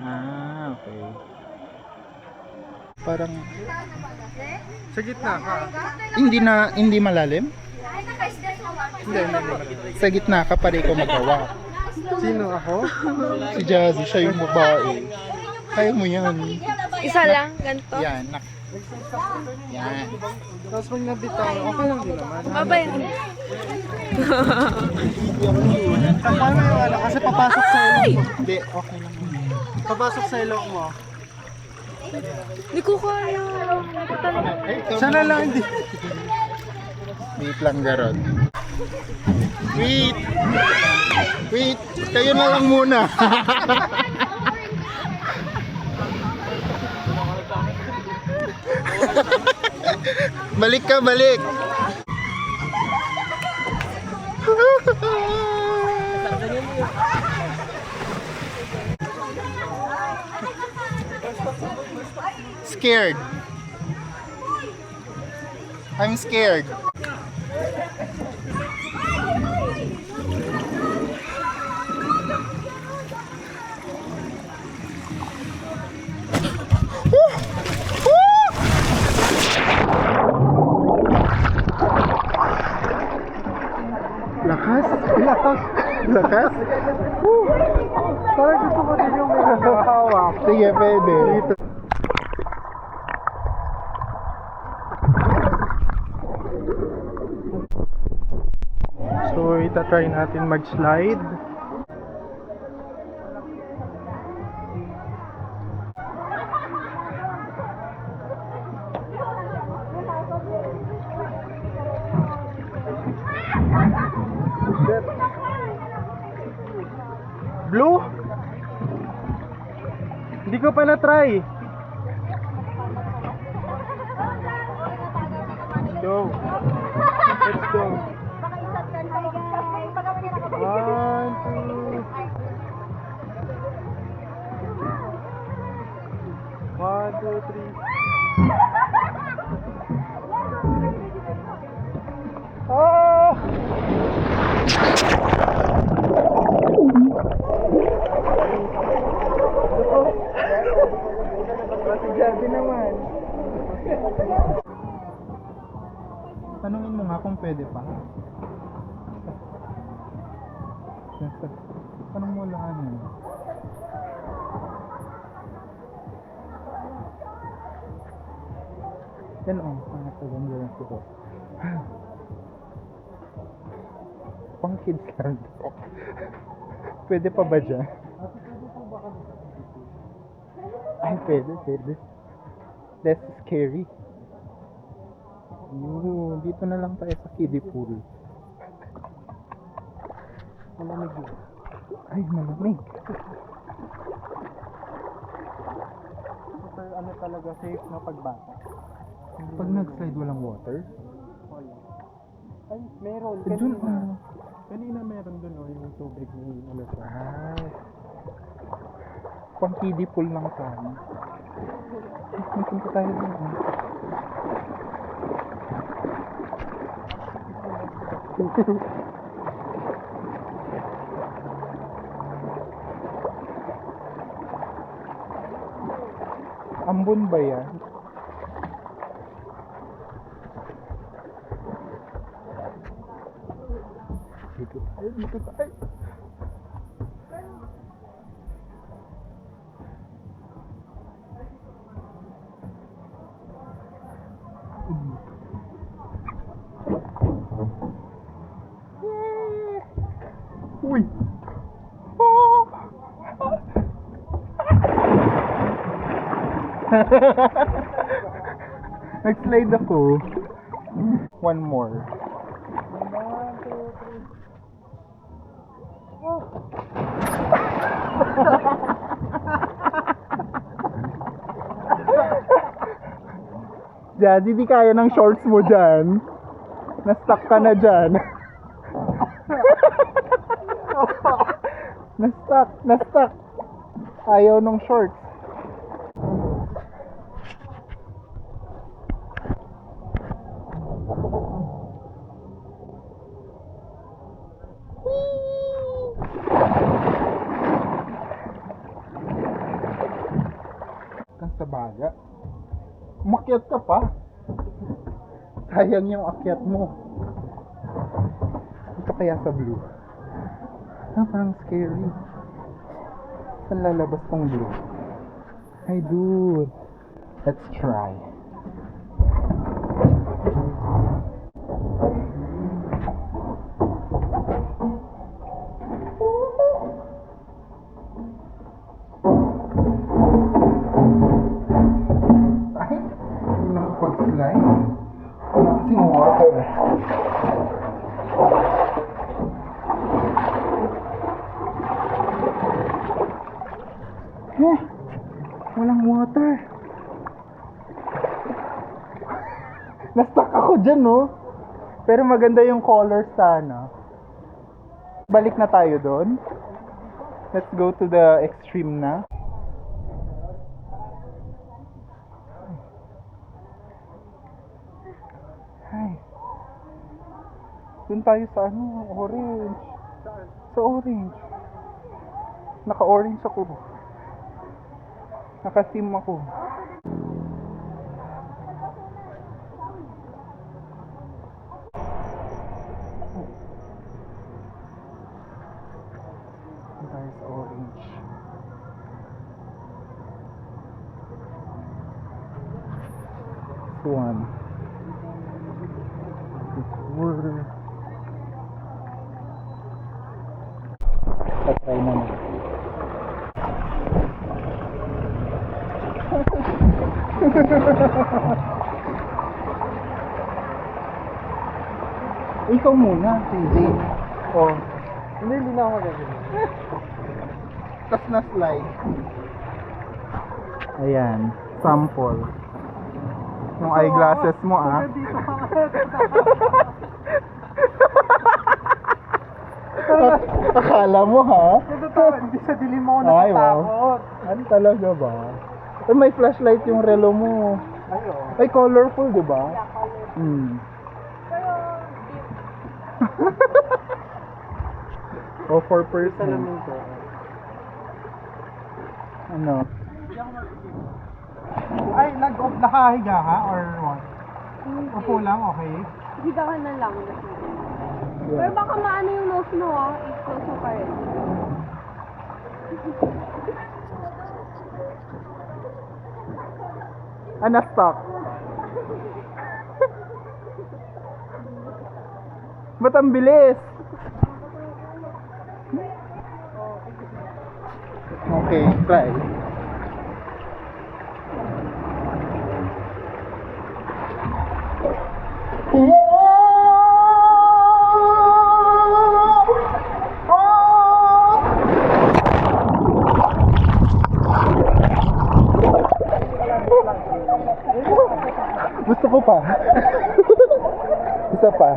Ah, okay. Parang Sa gitna ka. hindi malalim? Hindi malalim. Sa gitna ka pare ko magawa. Sino ako? Si Jazzy, siya yung babae. Kaya mo yan. Isa lang, ganito. Yan. Yan. Tapos pag nabitaw, okay lang din naman. Babay. Paano yung ano? Kasi papasok sa ilong mo. Hindi, okay lang. Papasok sa ilong mo. Hindi ko kaya. Sana lang hindi. Wait lang, Garod. Wait! Wait! Kayo na lang muna. Balik ka, balik! Scared. I'm scared. Lakas? Lakas? Lakas? Woo! Parang gusto ko din yung may hawak. Sige, pwede. So, itatry natin mag-slide. Blue? Hindi ko pa na-try. Let's go. Let's go. 1, 2. 1, 2, 3. Oh! Masigabi naman. Tanungin mo nga kung pwede pa. Tanong mo lang ano. Yan o, mga tagang ko. Pang kids lang to. Pwede pa ba dyan? Ay, pwede. Less scary. Yun, dito na lang tayo sa kiddie pool. Malamig yun. Ay, malamig. Ano talaga safe na pagbata? Pag nag-slide walang water? Ay, meron. Dun, Kanina meron dun yung tubig ng ano siya. Ay. Pang kiddie pool lang sana. Punta tayo dun. Ambon ba yan? Dito tayo. Uy! Oh! Nag-slide ako. One more. 1, 2, 3. Oh! Jazzy, di kaya ng shorts mo dyan. Na-stuck ka na dyan. Na-stuck. Ayaw nung shorts. sa baga. Umakyat ka pa. Sayang yung akyat mo. Ito kaya sa blue. Parang scary. Saan lalabas tong blue? Ay, dude. Let's try. Ay, hindi nakapag-slide. Wala kasing water. Walang water. Na-stuck ako dyan, no? Pero maganda yung color sana. Balik na tayo doon. Let's go to the extreme na. Ay. Doon tayo sa ano, orange. Sa orange. Naka-orange ako. Naka-team ako. Tayo sa orange. This one. We're... Patry na na. Ikaw muna, TJ. Oh. Hindi na ako gagawin. Tas na slide. Ayan, sample. Yung eyeglasses mo, ah. Dito ka Akala mo, ha? Ito to, hindi sa dilim ako Ay, wow. natatakot. Ano talaga ba? Ay, may flashlight yung relo mo. Ayo. Ay, colorful, di ba? Hmm. O, 4%. Salamin ko. Ano? Ay, nakahiga ka or what? Upo lang, okay? Higa ka na lang. Pero baka maano yung nose mo ah. I-close mo pa rin. Na-stuck. Ba't ang bilis? Okay, try. Gusto ko pa. Isa pa.